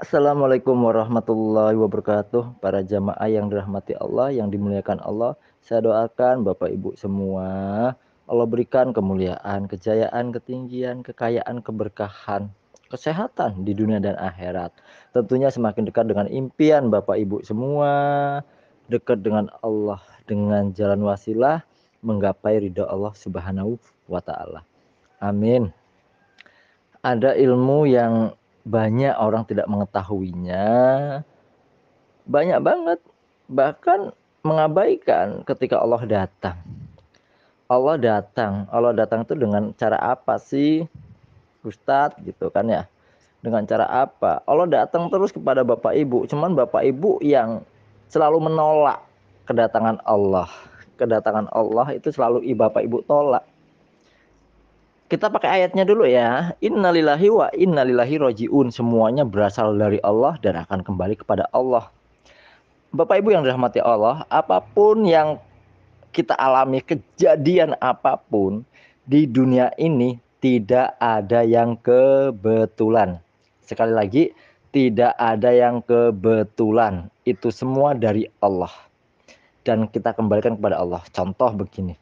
Assalamualaikum warahmatullahi wabarakatuh. Para jamaah yang dirahmati Allah, yang dimuliakan Allah. Saya doakan Bapak Ibu semua, Allah berikan kemuliaan, kejayaan, ketinggian, kekayaan, keberkahan, kesehatan di dunia dan akhirat. Tentunya semakin dekat dengan impian Bapak Ibu semua, dekat dengan Allah, dengan jalan wasilah, menggapai ridha Allah Subhanahu wa Ta'ala. Amin. Ada ilmu yang banyak orang tidak mengetahuinya, banyak banget, bahkan mengabaikan ketika Allah datang. Allah datang itu dengan cara apa sih, Ustadz gitu kan ya? Dengan cara apa? Allah datang terus kepada Bapak Ibu, cuman Bapak Ibu yang selalu menolak kedatangan Allah. Kedatangan Allah itu selalu Bapak Ibu tolak. Kita pakai ayatnya dulu ya. Innalillahi wa innalillahi rojiun. Semuanya berasal dari Allah dan akan kembali kepada Allah. Bapak Ibu yang dirahmati Allah, apapun yang kita alami, kejadian apapun di dunia ini tidak ada yang kebetulan. Sekali lagi, tidak ada yang kebetulan. Itu semua dari Allah. Dan kita kembalikan kepada Allah. Contoh begini.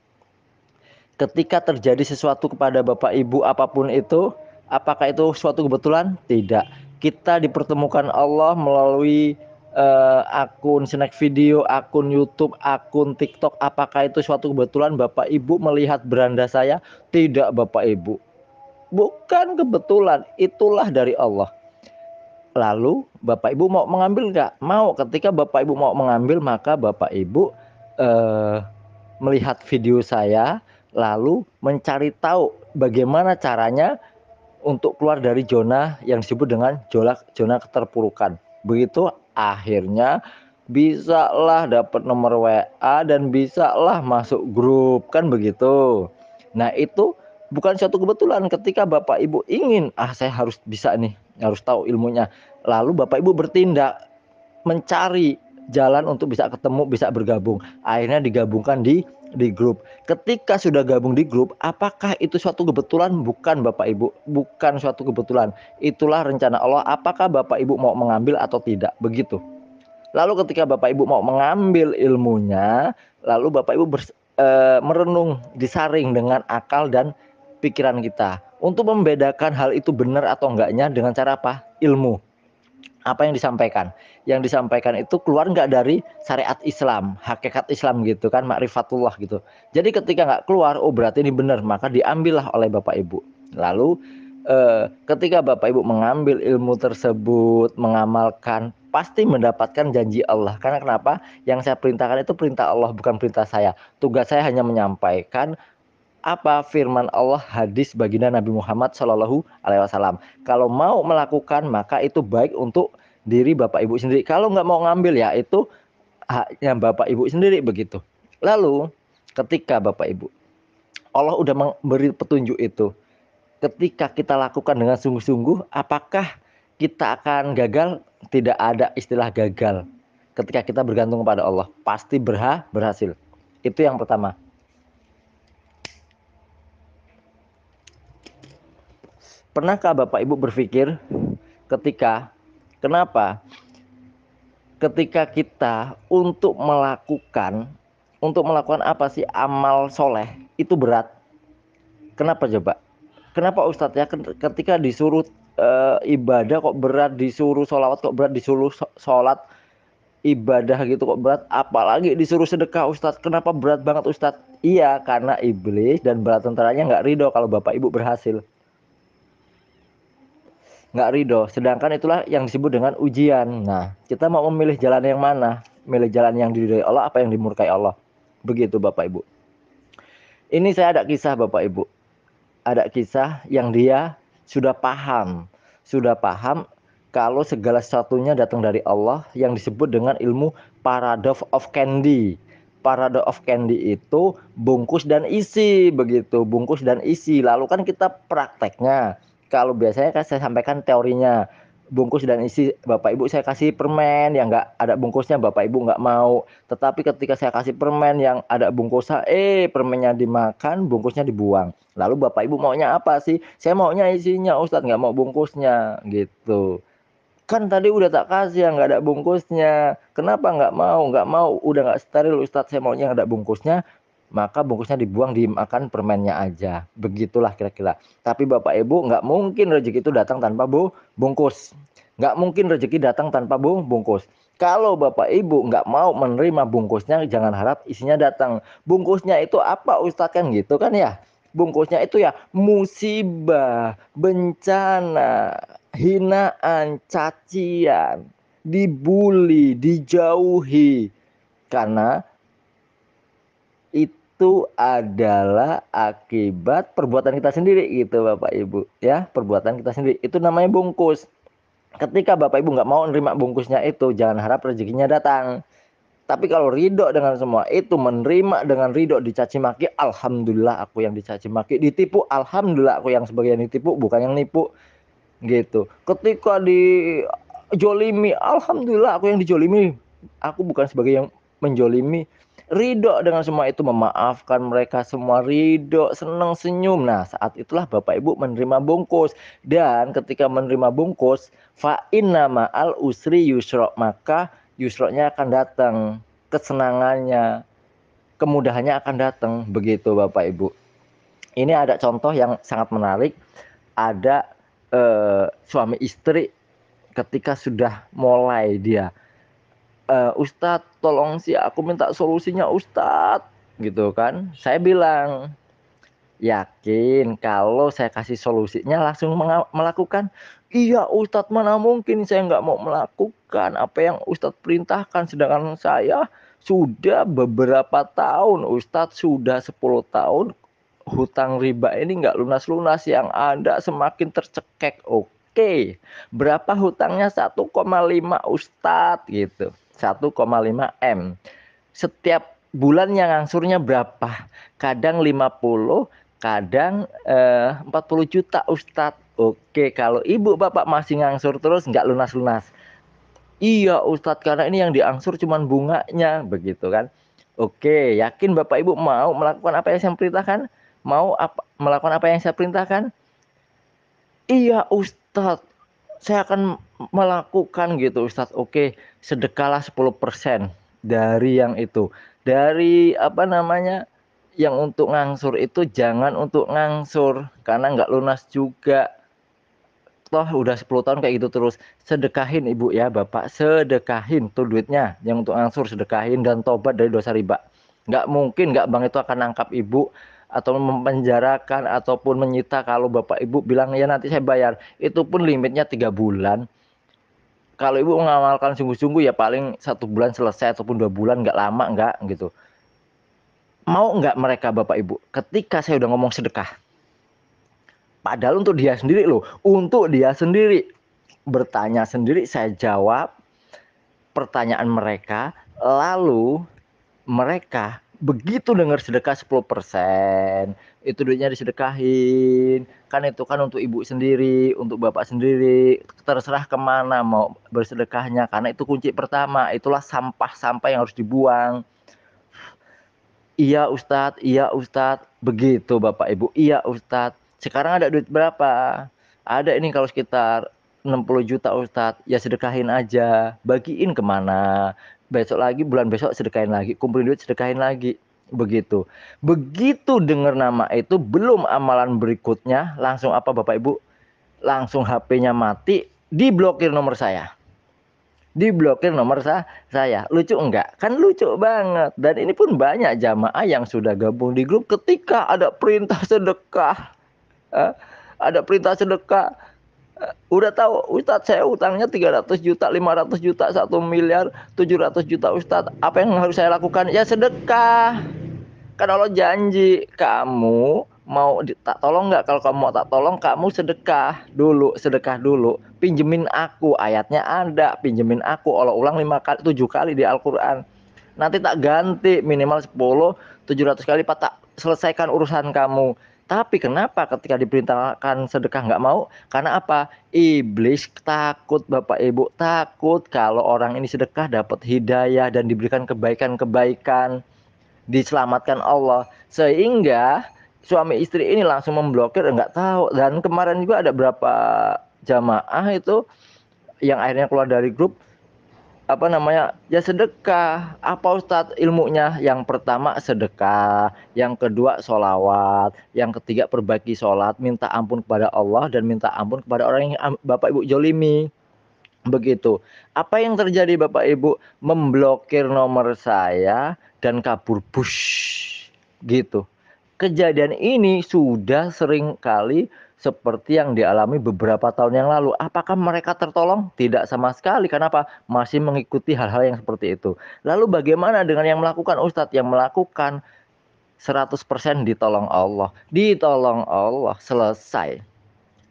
Ketika terjadi sesuatu kepada Bapak Ibu apapun itu, apakah itu suatu kebetulan? Tidak. Kita dipertemukan Allah melalui akun snack video, akun YouTube, akun TikTok. Apakah itu suatu kebetulan Bapak Ibu melihat beranda saya? Tidak, Bapak Ibu. Bukan kebetulan, itulah dari Allah. Lalu Bapak Ibu mau mengambil nggak? Mau. Ketika Bapak Ibu mau mengambil, maka Bapak Ibu melihat video saya, lalu mencari tahu bagaimana caranya untuk keluar dari zona yang disebut dengan zona keterpurukan. Begitu akhirnya bisalah dapat nomor WA dan bisalah masuk grup, kan begitu. Nah, itu bukan suatu kebetulan. Ketika Bapak Ibu ingin, saya harus bisa nih, harus tahu ilmunya. Lalu Bapak Ibu bertindak mencari jalan untuk bisa ketemu, bisa bergabung. Akhirnya digabungkan di grup. Ketika sudah gabung di grup, apakah itu suatu kebetulan? Bukan, Bapak Ibu, bukan suatu kebetulan. Itulah rencana Allah. Apakah Bapak Ibu mau mengambil atau tidak? Begitu. Lalu ketika Bapak Ibu mau mengambil ilmunya, lalu Bapak Ibu merenung, disaring dengan akal dan pikiran kita untuk membedakan hal itu benar atau enggaknya dengan cara apa? Ilmu. Apa yang disampaikan? Yang disampaikan itu keluar nggak dari syariat Islam, hakikat Islam gitu kan, makrifatullah gitu. Jadi ketika nggak keluar, oh berarti ini benar, maka diambillah oleh Bapak Ibu. Lalu ketika Bapak Ibu mengambil ilmu tersebut, mengamalkan, pasti mendapatkan janji Allah. Karena kenapa? Yang saya perintahkan itu perintah Allah, bukan perintah saya. Tugas saya hanya menyampaikan apa firman Allah, hadis baginda Nabi Muhammad Shallallahu Alaihi Wasallam. Kalau mau melakukan, maka itu baik untuk diri Bapak Ibu sendiri. Kalau nggak mau ngambil, ya itu haknya Bapak Ibu sendiri, begitu. Lalu ketika Bapak Ibu, Allah udah memberi petunjuk itu, ketika kita lakukan dengan sungguh-sungguh, apakah kita akan gagal? Tidak ada istilah gagal. Ketika kita bergantung kepada Allah, pasti berhasil. Itu yang pertama. Pernahkah Bapak Ibu berpikir ketika kenapa ketika kita untuk melakukan apa sih amal soleh itu berat? Kenapa coba? Kenapa Ustadz ya ketika disuruh ibadah kok berat, disuruh sholawat kok berat, disuruh sholat ibadah gitu kok berat, apalagi disuruh sedekah Ustadz, kenapa berat banget Ustadz? Iya, karena iblis dan bala tentaranya nggak ridho kalau Bapak Ibu berhasil. Nggak ridho. Sedangkan itulah yang disebut dengan ujian. Nah, kita mau memilih jalan yang mana? Milih jalan yang diridhoi Allah apa yang dimurkai Allah? Begitu Bapak Ibu. Ini saya ada kisah Bapak Ibu. Ada kisah yang dia sudah paham kalau segala sesuatunya datang dari Allah, yang disebut dengan ilmu paradox of candy. Paradox of candy itu bungkus dan isi, begitu, bungkus dan isi. Lalu kan kita prakteknya. Kalau biasanya kan saya sampaikan teorinya, bungkus dan isi. Bapak Ibu saya kasih permen yang nggak ada bungkusnya, Bapak Ibu nggak mau. Tetapi ketika saya kasih permen yang ada bungkusnya, permennya dimakan, bungkusnya dibuang. Lalu Bapak Ibu maunya apa sih? Saya maunya isinya Ustadz, nggak mau bungkusnya gitu. Kan tadi udah tak kasih yang nggak ada bungkusnya. Kenapa nggak mau? Nggak mau, udah nggak steril Ustadz, saya maunya yang ada bungkusnya. Maka bungkusnya dibuang, dimakan permennya aja. Begitulah kira-kira. Tapi Bapak Ibu, nggak mungkin rezeki itu datang tanpa bungkus. Nggak mungkin rezeki datang tanpa bungkus. Kalau Bapak Ibu nggak mau menerima bungkusnya, jangan harap isinya datang. Bungkusnya itu apa Ustadz, kan gitu kan ya? Bungkusnya itu ya musibah, bencana, hinaan, cacian, dibully, dijauhi. Karena itu adalah akibat perbuatan kita sendiri gitu Bapak Ibu ya, perbuatan kita sendiri. Itu namanya bungkus. Ketika Bapak Ibu nggak mau nerima bungkusnya itu, jangan harap rezekinya datang. Tapi kalau ridho dengan semua itu, menerima dengan ridho, dicaci maki, alhamdulillah aku yang dicaci maki, ditipu, alhamdulillah aku yang sebagian ditipu, bukan yang nipu gitu. Ketika dijolimi, alhamdulillah aku yang dijolimi, aku bukan sebagai yang menjolimi. Ridho dengan semua itu, memaafkan mereka semua, ridho, senang, senyum. Nah, saat itulah Bapak Ibu menerima bungkus. Dan ketika menerima bungkus, fa inna ma'al usri yusro, maka yusronya akan datang, kesenangannya, kemudahannya akan datang. Begitu Bapak Ibu. Ini ada contoh yang sangat menarik. Ada suami istri ketika sudah mulai dia, Ustadz tolong sih aku minta solusinya Ustadz, gitu kan. Saya bilang, yakin kalau saya kasih solusinya langsung melakukan? Iya Ustadz, mana mungkin saya nggak mau melakukan apa yang Ustadz perintahkan, sedangkan saya sudah beberapa tahun Ustadz, sudah 10 tahun hutang riba ini nggak lunas-lunas, yang ada semakin tercekek. Oke, berapa hutangnya? 1,5 Ustadz gitu, 1,5 M. Setiap bulannya ngangsurnya berapa? Kadang 50, kadang 40 juta Ustadz. Oke, kalau ibu bapak masih ngangsur terus nggak lunas-lunas, iya Ustadz, karena ini yang diangsur cuman bunganya, begitu kan. Oke, yakin Bapak Ibu mau melakukan apa yang saya perintahkan? Mau melakukan apa yang saya perintahkan? Iya Ustadz, saya akan melakukan gitu Ustadz. Oke, sedekahlah 10% dari yang itu. Dari apa namanya, yang untuk ngangsur itu jangan untuk ngangsur, karena nggak lunas juga. Toh udah 10 tahun kayak gitu terus. Sedekahin ibu ya bapak, sedekahin tuh duitnya yang untuk ngangsur, sedekahin dan tobat dari dosa riba. Nggak mungkin nggak bank itu akan nangkap ibu atau memenjarakan ataupun menyita kalau bapak ibu bilang ya nanti saya bayar. Itu pun limitnya 3 bulan. Kalau ibu mengamalkan sungguh-sungguh ya paling 1 bulan selesai ataupun 2 bulan, nggak lama nggak gitu. Mau nggak mereka bapak ibu ketika saya udah ngomong sedekah, padahal untuk dia sendiri loh, untuk dia sendiri, bertanya sendiri, saya jawab pertanyaan mereka, lalu mereka begitu dengar sedekah 10%, itu duitnya disedekahin, kan itu kan untuk ibu sendiri, untuk bapak sendiri, terserah kemana mau bersedekahnya, karena itu kunci pertama, itulah sampah-sampah yang harus dibuang. Iya Ustadz, begitu Bapak Ibu, iya Ustadz. Sekarang ada duit berapa? Ada ini kalau sekitar 60 juta Ustadz, ya sedekahin aja, bagiin kemana? Besok lagi, bulan besok sedekahin lagi, kumpulin duit sedekahin lagi. Begitu. Begitu dengar nama itu, belum amalan berikutnya, langsung apa Bapak Ibu? Langsung HP-nya mati, diblokir nomor saya. Diblokir nomor saya. Lucu enggak? Kan lucu banget. Dan ini pun banyak jamaah yang sudah gabung di grup ketika ada perintah sedekah. Eh, ada perintah sedekah. Udah tahu Ustadz saya utangnya 300 juta, 500 juta, 1 miliar, 700 juta Ustadz. Apa yang harus saya lakukan? Ya sedekah. Kan Allah janji, kamu mau tak tolong nggak? Kalau kamu mau tak tolong, kamu sedekah dulu. Pinjemin aku, ayatnya ada, pinjemin aku. Allah ulang 5 kali, 7 kali di Al-Quran. Nanti tak ganti minimal 10, 700 kali, Pak, tak selesaikan urusan kamu. Tapi kenapa ketika diperintahkan sedekah nggak mau? Karena apa? Iblis takut Bapak Ibu, takut kalau orang ini sedekah dapat hidayah dan diberikan kebaikan-kebaikan, diselamatkan Allah, sehingga suami istri ini langsung memblokir, nggak tahu. Dan kemarin juga ada berapa jamaah itu yang akhirnya keluar dari grup, apa namanya, ya sedekah. Apa Ustadz ilmunya? Yang pertama sedekah, yang kedua sholawat, yang ketiga perbaiki sholat, minta ampun kepada Allah dan minta ampun kepada orang yang Bapak Ibu jolimi. Begitu. Apa yang terjadi Bapak Ibu? Memblokir nomor saya dan kabur bush. Gitu. Kejadian ini sudah sering kali seperti yang dialami beberapa tahun yang lalu. Apakah mereka tertolong? Tidak sama sekali. Kenapa? Masih mengikuti hal-hal yang seperti itu. Lalu bagaimana dengan yang melakukan Ustadz? Yang melakukan 100% ditolong Allah. Ditolong Allah, selesai.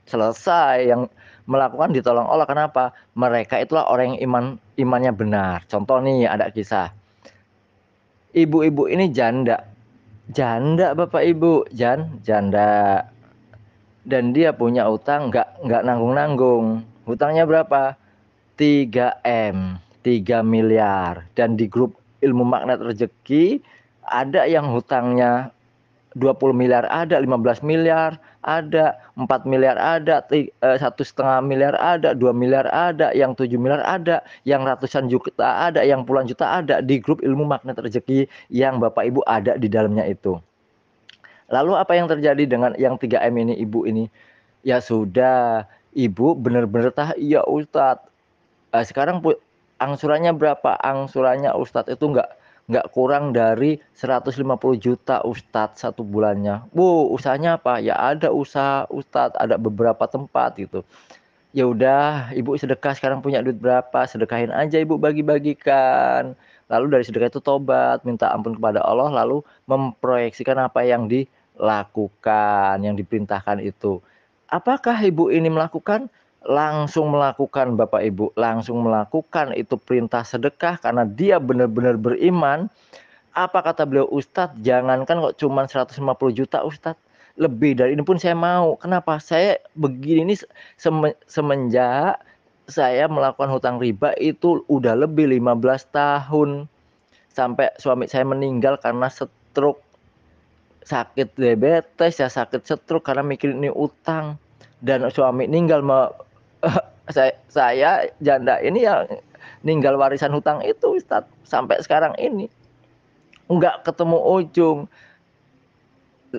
Selesai. Yang melakukan ditolong Allah. Kenapa? Mereka itulah orang yang imannya benar. Contoh nih, ada kisah. Ibu-ibu ini janda. Janda Bapak Ibu, janda. Dan dia punya utang nggak nanggung-nanggung. Hutangnya berapa? 3 M, 3 miliar. Dan di grup ilmu magnet rezeki ada yang hutangnya 20 miliar, ada 15 miliar, ada 4 miliar, ada 1,5 miliar, ada 2 miliar, ada yang 7 miliar, ada yang ratusan juta, ada yang puluhan juta, ada di grup ilmu magnet rezeki yang Bapak Ibu ada di dalamnya itu. Lalu apa yang terjadi dengan yang 3 M ini, ibu ini? Ya sudah, ibu benar-benar iya Ustadz. Sekarang angsurannya berapa? Angsurannya Ustadz itu nggak kurang dari 150 juta Ustadz satu bulannya. Usahanya apa? Ya ada usaha Ustadz, ada beberapa tempat gitu. Ya udah, ibu sedekah, sekarang punya duit berapa? Sedekahin aja ibu, bagi-bagikan. Lalu dari sedekah itu tobat, minta ampun kepada Allah, lalu memproyeksikan apa yang dilakukan, yang diperintahkan itu. Apakah ibu ini melakukan? Langsung melakukan Bapak Ibu, langsung melakukan itu perintah sedekah karena dia benar-benar beriman. Apa kata beliau? Ustadz, jangankan kok cuma 150 juta Ustadz, lebih dari ini pun saya mau. Kenapa? Saya begini nih semenjak saya melakukan hutang riba itu udah lebih 15 tahun. Sampai suami saya meninggal karena stroke, sakit diabetes, ya sakit stroke karena mikirin ini utang. Dan suami meninggal, saya janda ini yang ninggal warisan hutang itu Ustadz. Sampai sekarang ini nggak ketemu ujung.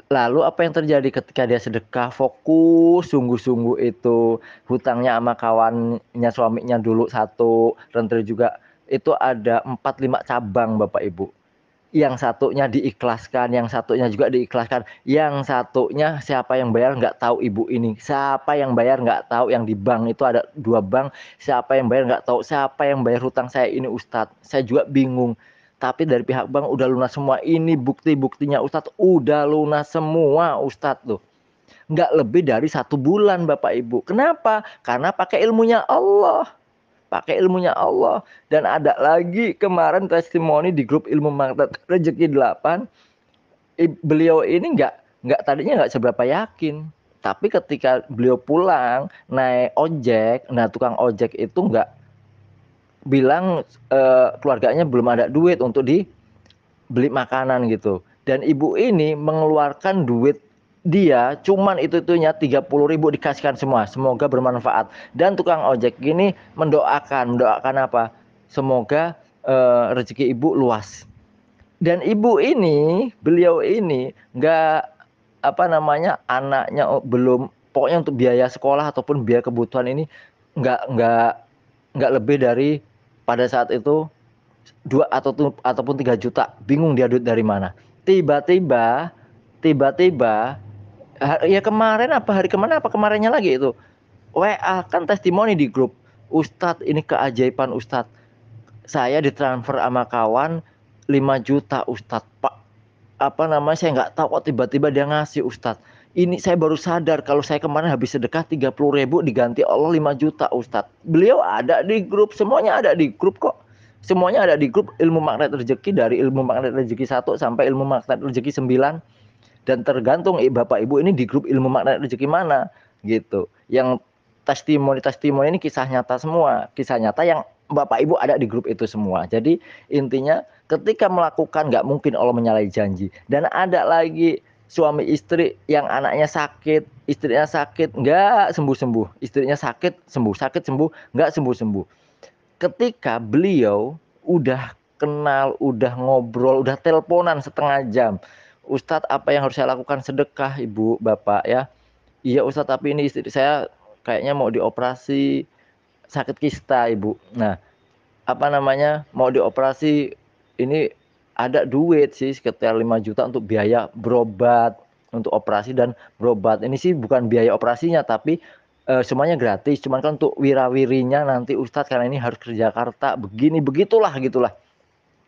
Lalu apa yang terjadi ketika dia sedekah, fokus sungguh-sungguh itu, hutangnya sama kawannya suaminya dulu satu, rentri juga, itu ada 4-5 cabang Bapak Ibu. Yang satunya diikhlaskan, yang satunya juga diikhlaskan, yang satunya siapa yang bayar nggak tahu ibu ini, siapa yang bayar nggak tahu, yang di bank itu ada 2 bank, siapa yang bayar nggak tahu, siapa yang bayar hutang saya ini Ustadz, saya juga bingung. Tapi dari pihak bank udah lunas semua, ini bukti-buktinya Ustadz, udah lunas semua Ustadz tuh. Nggak lebih dari 1 bulan Bapak Ibu. Kenapa? Karena pakai ilmunya Allah. Pakai ilmunya Allah. Dan ada lagi kemarin testimoni di grup ilmu magnet rezeki 8. Beliau ini tadinya nggak seberapa yakin. Tapi ketika beliau pulang naik ojek, nah tukang ojek itu nggak bilang keluarganya belum ada duit untuk dibeli makanan gitu. Dan ibu ini mengeluarkan duit dia cuman itu-itunya 30.000 dikasihkan semua. Semoga bermanfaat. Dan tukang ojek gini mendoakan apa? Semoga rezeki ibu luas. Dan ibu ini, beliau ini nggak apa namanya, anaknya belum, pokoknya untuk biaya sekolah ataupun biaya kebutuhan ini nggak lebih dari pada saat itu 2 ataupun 3 juta. Bingung dia duit dari mana. Tiba-tiba ya kemarin apa hari kemana apa kemarinnya lagi itu WA kan testimoni di grup, Ustadz ini keajaiban Ustadz, saya ditransfer sama kawan 5 juta Ustadz, Pak, apa namanya, saya nggak tahu kok tiba-tiba dia ngasih Ustadz. Ini saya baru sadar kalau saya kemarin habis sedekah 30.000 diganti Allah 5 juta Ustadz. Beliau ada di grup, semuanya ada di grup kok. Semuanya ada di grup ilmu magnet rezeki, dari ilmu magnet rezeki 1 sampai ilmu magnet rezeki 9. Dan tergantung Bapak Ibu ini di grup ilmu magnet rezeki mana gitu. Yang testimoni ini kisah nyata semua, kisah nyata yang Bapak Ibu ada di grup itu semua. Jadi intinya ketika melakukan nggak mungkin Allah menyalahi janji. Dan ada lagi suami istri yang anaknya sakit, istrinya sakit, nggak sembuh-sembuh. Istrinya sakit, sembuh, sakit, sembuh, nggak sembuh-sembuh. Ketika beliau udah kenal, udah ngobrol, udah teleponan setengah jam. Ustadz, apa yang harus saya lakukan? Sedekah, ibu, bapak ya. Iya Ustadz, tapi ini istri saya kayaknya mau dioperasi sakit kista, ibu. Nah, apa namanya, mau dioperasi, ini ada duit sih sekitar 5 juta untuk biaya berobat, untuk operasi dan berobat. Ini sih bukan biaya operasinya, tapi semuanya gratis. Cuman kan untuk wirawirinya nanti Ustadz, karena ini harus ke Jakarta, begini, begitulah, gitulah.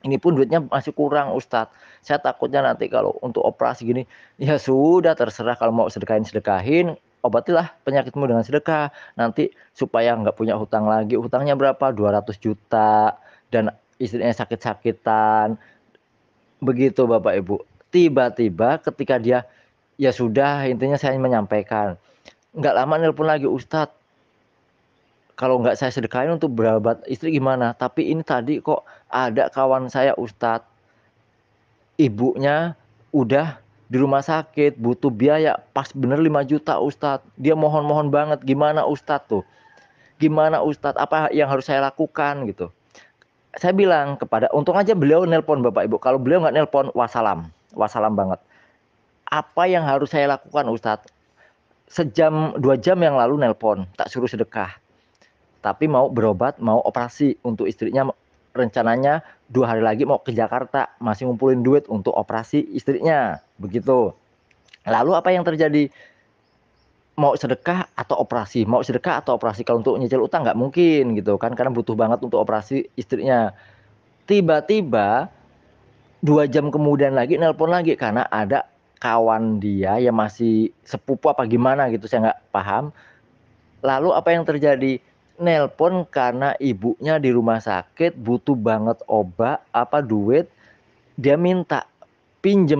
Ini pun duitnya masih kurang Ustadz. Saya takutnya nanti kalau untuk operasi gini, ya sudah terserah, kalau mau sedekahin, sedekahin. Obatilah penyakitmu dengan sedekah. Nanti supaya nggak punya hutang lagi. Hutangnya berapa? 200 juta. Dan istrinya sakit-sakitan. Begitu Bapak Ibu. Tiba-tiba ketika dia, ya sudah, intinya saya menyampaikan. Nggak lama nelpon lagi, Ustadz, kalau nggak saya sedekahin untuk berobat istri gimana? Tapi ini tadi kok ada kawan saya Ustadz, ibunya udah di rumah sakit, butuh biaya pas bener 5 juta Ustadz. Dia mohon-mohon banget, gimana Ustadz tuh? Gimana Ustadz? Apa yang harus saya lakukan gitu? Saya bilang kepada, untung aja beliau nelpon Bapak Ibu. Kalau beliau nggak nelpon, wassalam, wassalam banget. Apa yang harus saya lakukan Ustadz? Sejam 2 jam yang lalu nelpon, tak suruh sedekah. Tapi mau berobat, mau operasi untuk istrinya, rencananya 2 hari lagi mau ke Jakarta, masih ngumpulin duit untuk operasi istrinya, begitu. Lalu apa yang terjadi? Mau sedekah atau operasi, mau sedekah atau operasi. Kalau untuk nyicil utang nggak mungkin gitu kan, karena butuh banget untuk operasi istrinya. Tiba-tiba 2 jam kemudian lagi nelpon lagi, karena ada kawan dia yang masih sepupu apa gimana gitu, saya nggak paham. Lalu apa yang terjadi? Nelpon karena ibunya di rumah sakit butuh banget obat apa duit, dia minta pinjem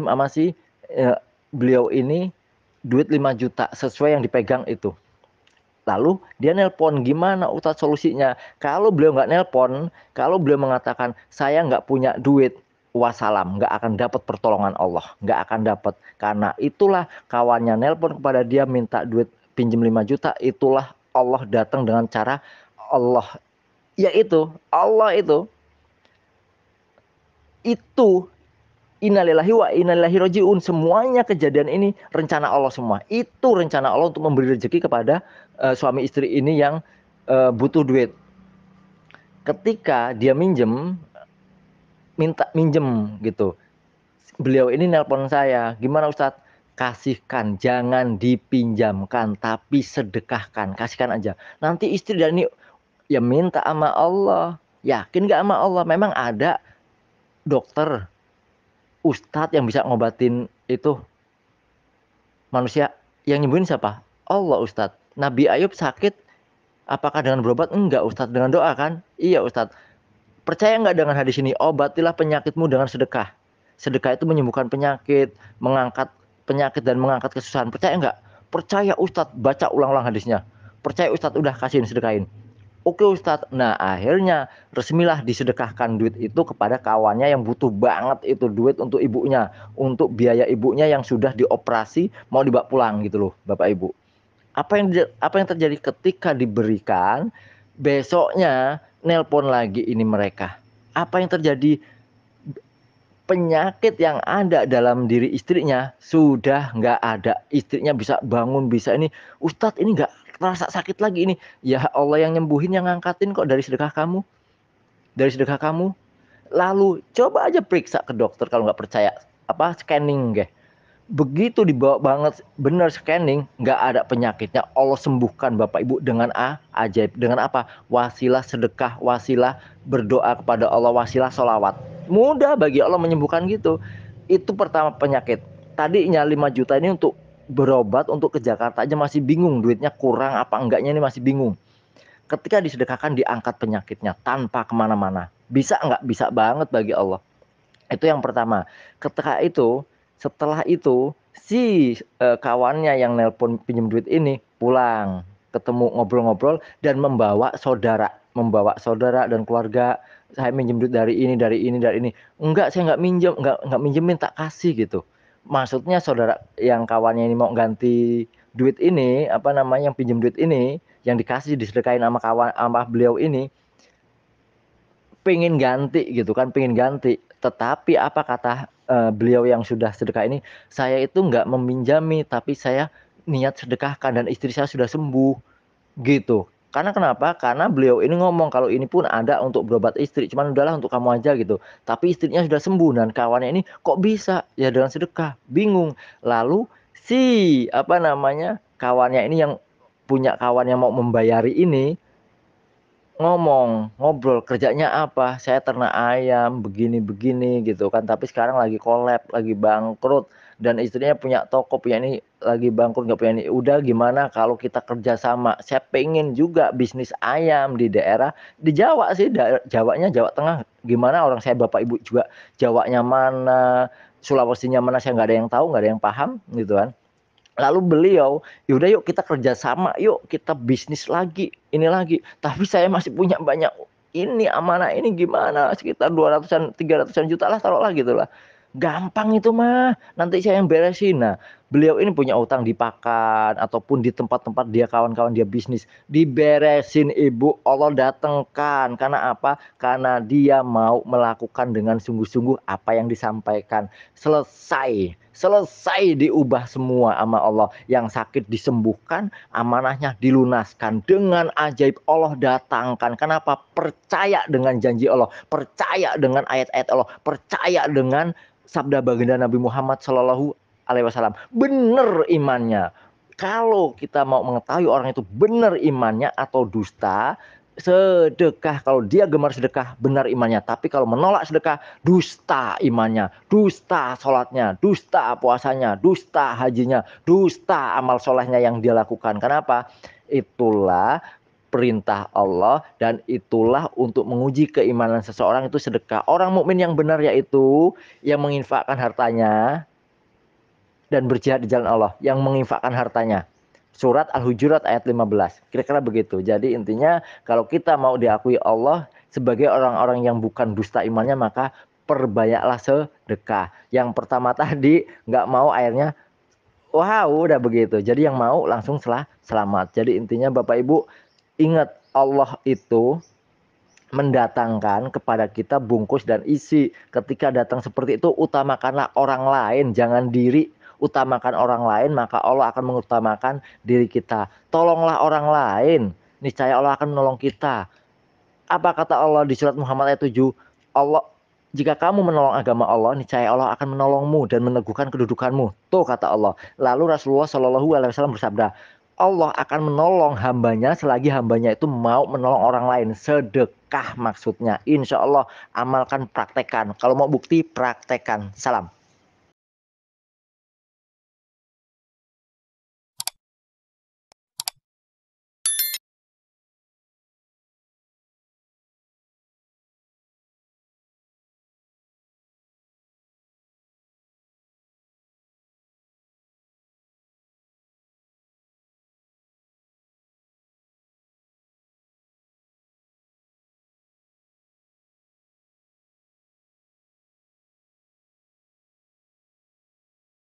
sama si beliau ini duit 5 juta sesuai yang dipegang itu. Lalu dia nelpon, gimana Ustadz solusinya? Kalau beliau nggak nelpon, kalau beliau mengatakan saya nggak punya duit, wassalam, nggak akan dapat pertolongan Allah, nggak akan dapat. Karena itulah kawannya nelpon kepada dia minta duit pinjam 5 juta, itulah Allah datang dengan cara Allah, yaitu Allah itu innalillahi wa innalillahi rojiun, semuanya kejadian ini rencana Allah semua. Itu rencana Allah untuk memberi rezeki kepada suami istri ini yang butuh duit. Ketika dia minta minjem gitu. Beliau ini nelpon saya, gimana Ustadz? Kasihkan, jangan dipinjamkan, tapi sedekahkan, kasihkan aja. Nanti istri dan ini, ya minta sama Allah. Yakin gak sama Allah? Memang ada dokter, ustadz yang bisa ngobatin itu manusia. Yang nyembuhin siapa? Allah Ustadz. Nabi Ayub sakit, apakah dengan berobat? Enggak Ustadz, dengan doa kan? Iya Ustadz. Percaya nggak dengan hadis ini? Obatilah penyakitmu dengan sedekah. Sedekah itu menyembuhkan penyakit, mengangkat penyakit dan mengangkat kesusahan. Percaya nggak? Percaya Ustadz, baca ulang-ulang hadisnya. Percaya Ustadz, udah kasihin, sedekahin. Oke Ustadz, nah akhirnya resmilah disedekahkan duit itu kepada kawannya yang butuh banget itu duit untuk ibunya. Untuk biaya ibunya yang sudah dioperasi, mau dibawa pulang gitu loh Bapak Ibu. Apa yang terjadi ketika diberikan, besoknya nelpon lagi ini mereka. Apa yang terjadi? Penyakit yang ada dalam diri istrinya sudah nggak ada. Istrinya bisa bangun, bisa ini. Ustadz, ini nggak terasa sakit lagi ini. Ya Allah yang nyembuhin, yang ngangkatin kok dari sedekah kamu. Dari sedekah kamu. Lalu coba aja periksa ke dokter kalau nggak percaya. Apa scanning deh. Begitu dibawa banget bener scanning, nggak ada penyakitnya, Allah sembuhkan Bapak Ibu dengan ajaib. Dengan apa? Wasilah sedekah, wasilah berdoa kepada Allah, wasilah sholawat. Mudah bagi Allah menyembuhkan gitu. Itu pertama penyakit. Tadinya 5 juta ini untuk berobat, untuk ke Jakarta aja masih bingung, duitnya kurang apa enggaknya, ini masih bingung. Ketika disedekahkan, diangkat penyakitnya tanpa kemana-mana. Bisa nggak? Bisa banget bagi Allah. Itu yang pertama. Setelah itu si kawannya yang nelpon pinjam duit ini pulang, ketemu, ngobrol-ngobrol dan membawa saudara dan keluarga. Saya minjem duit dari ini, dari ini, dari ini. Enggak, saya nggak minjem, nggak minjemin, tak kasih gitu. Maksudnya saudara yang kawannya ini mau ganti duit ini, apa namanya, yang pinjam duit ini, yang dikasih disedekahin sama kawan sama beliau ini, pengen ganti gitu kan, pengen ganti. Tetapi apa kata, beliau yang sudah sedekah ini, "Saya itu nggak meminjami, tapi saya niat sedekahkan dan istri saya sudah sembuh." Gitu. Karena kenapa? Karena beliau ini ngomong kalau ini pun ada untuk berobat istri, cuman udahlah untuk kamu aja gitu. Tapi istrinya sudah sembuh dan kawannya ini kok bisa? Ya dengan sedekah, bingung. Lalu si apa namanya? Kawannya ini yang punya kawan yang mau membayari ini ngomong, ngobrol, "Kerjanya apa?" "Saya ternak ayam, begini-begini," gitu kan. Tapi sekarang lagi collab, lagi bangkrut, dan istrinya punya toko, punya ini, lagi bangkrut, nggak punya ini. "Udah gimana kalau kita kerja sama? Saya pengen juga bisnis ayam di daerah" di Jawa sih, Jawanya Jawa Tengah. Gimana orang saya bapak ibu juga Jawanya mana, Sulawesinya mana, saya nggak ada yang tahu, nggak ada yang paham, gitu kan. Lalu beliau, "Yaudah yuk kita kerja sama, yuk kita bisnis lagi, ini lagi. Tapi saya masih punya banyak ini, amanah ini gimana, sekitar 200-an, 300-an juta lah taruhlah gitulah." "Gampang itu mah, nanti saya yang beresin." Nah, beliau ini punya utang di pakan ataupun di tempat-tempat dia kawan-kawan dia bisnis, diberesin Ibu, Allah datangkan. Karena apa? Karena dia mau melakukan dengan sungguh-sungguh apa yang disampaikan. Selesai. Selesai diubah semua sama Allah. Yang sakit disembuhkan, amanahnya dilunaskan. Dengan ajaib Allah datangkan. Kenapa? Percaya dengan janji Allah. Percaya dengan ayat-ayat Allah. Percaya dengan sabda baginda Nabi Muhammad Shallallahu Alaihi Wasallam. Benar imannya. Kalau kita mau mengetahui orang itu benar imannya atau dusta, sedekah. Kalau dia gemar sedekah, benar imannya. Tapi kalau menolak sedekah, dusta imannya, dusta sholatnya, dusta puasanya, dusta hajinya, dusta amal solehnya yang dia lakukan. Kenapa? Itulah perintah Allah dan itulah untuk menguji keimanan seseorang itu sedekah. Orang mukmin yang benar yaitu yang menginfakkan hartanya dan berjihad di jalan Allah, yang menginfakkan hartanya. Surat Al-Hujurat ayat 15. Kira-kira begitu. Jadi intinya kalau kita mau diakui Allah sebagai orang-orang yang bukan dusta imannya, maka perbanyaklah sedekah. Yang pertama tadi nggak mau airnya, wow udah begitu. Jadi yang mau langsung selamat. Jadi intinya Bapak Ibu ingat Allah itu mendatangkan kepada kita bungkus dan isi. Ketika datang seperti itu, utamakanlah orang lain, jangan diri. Utamakan orang lain, maka Allah akan mengutamakan diri kita. Tolonglah orang lain, niscaya Allah akan menolong kita. Apa kata Allah di surat Muhammad ayat 7? Allah, jika kamu menolong agama Allah, niscaya Allah akan menolongmu dan meneguhkan kedudukanmu. Tuh kata Allah. Lalu Rasulullah Shallallahu Alaihi Wasallam bersabda, Allah akan menolong hambanya selagi hambanya itu mau menolong orang lain. Sedekah maksudnya. Insya Allah amalkan, praktekkan. Kalau mau bukti, praktekkan. Salam.